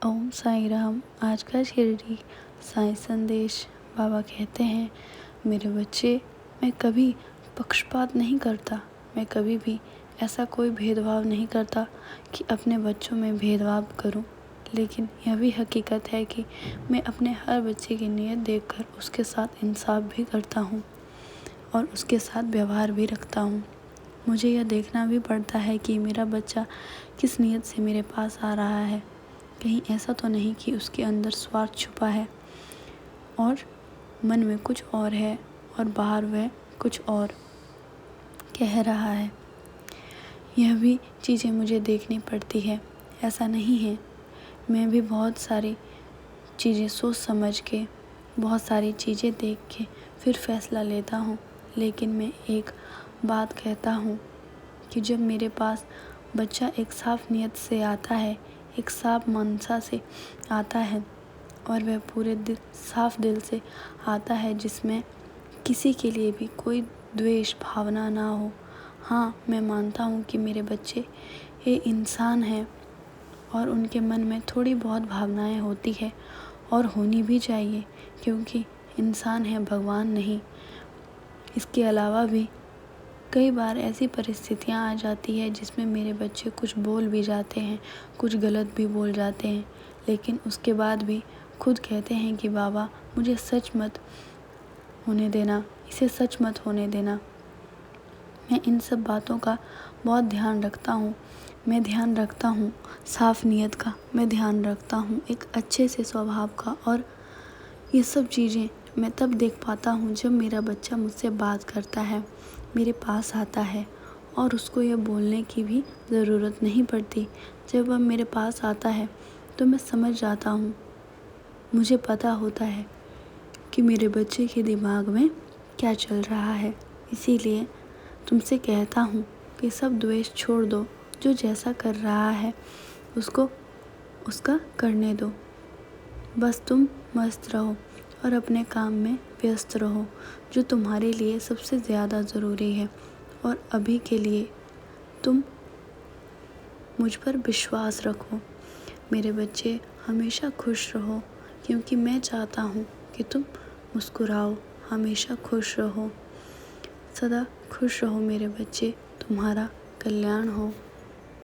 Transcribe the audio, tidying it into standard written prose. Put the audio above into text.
ओम साई राम। आज का शिरडी साई संदेश। बाबा कहते हैं, मेरे बच्चे, मैं कभी पक्षपात नहीं करता। मैं कभी भी ऐसा कोई भेदभाव नहीं करता कि अपने बच्चों में भेदभाव करूं। लेकिन यह भी हकीकत है कि मैं अपने हर बच्चे की नीयत देखकर उसके साथ इंसाफ भी करता हूं और उसके साथ व्यवहार भी रखता हूं। मुझे यह देखना भी पड़ता है कि मेरा बच्चा किस नीयत से मेरे पास आ रहा है। कहीं ऐसा तो नहीं कि उसके अंदर स्वार्थ छुपा है और मन में कुछ और है और बाहर वह कुछ और कह रहा है। यह भी चीज़ें मुझे देखनी पड़ती है। ऐसा नहीं है, मैं भी बहुत सारी चीज़ें सोच समझ के, बहुत सारी चीज़ें देख के फिर फैसला लेता हूँ। लेकिन मैं एक बात कहता हूँ कि जब मेरे पास बच्चा एक साफ नीयत से आता है, एक साफ मनसा से आता है और वह पूरे साफ दिल से आता है, जिसमें किसी के लिए भी कोई द्वेष भावना ना हो। हाँ, मैं मानता हूँ कि मेरे बच्चे ये इंसान हैं और उनके मन में थोड़ी बहुत भावनाएं होती है और होनी भी चाहिए, क्योंकि इंसान है, भगवान नहीं। इसके अलावा भी कई बार ऐसी परिस्थितियाँ आ जाती है जिसमें मेरे बच्चे कुछ बोल भी जाते हैं, कुछ गलत भी बोल जाते हैं, लेकिन उसके बाद भी खुद कहते हैं कि बाबा, मुझे सच मत होने देना, इसे सच मत होने देना। मैं इन सब बातों का बहुत ध्यान रखता हूँ। मैं ध्यान रखता हूँ साफ नीयत का, मैं ध्यान रखता हूँ एक अच्छे से स्वभाव का। और ये सब चीज़ें मैं तब देख पाता हूँ जब मेरा बच्चा मुझसे बात करता है, मेरे पास आता है और उसको ये बोलने की भी ज़रूरत नहीं पड़ती। जब वह मेरे पास आता है तो मैं समझ जाता हूँ, मुझे पता होता है कि मेरे बच्चे के दिमाग में क्या चल रहा है। इसीलिए तुमसे कहता हूँ कि सब द्वेष छोड़ दो। जो जैसा कर रहा है उसको उसका करने दो। बस तुम मस्त रहो और अपने काम में व्यस्त रहो, जो तुम्हारे लिए सबसे ज़्यादा ज़रूरी है। और अभी के लिए तुम मुझ पर विश्वास रखो। मेरे बच्चे, हमेशा खुश रहो, क्योंकि मैं चाहता हूँ कि तुम मुस्कुराओ, हमेशा खुश रहो। सदा खुश रहो मेरे बच्चे, तुम्हारा कल्याण हो।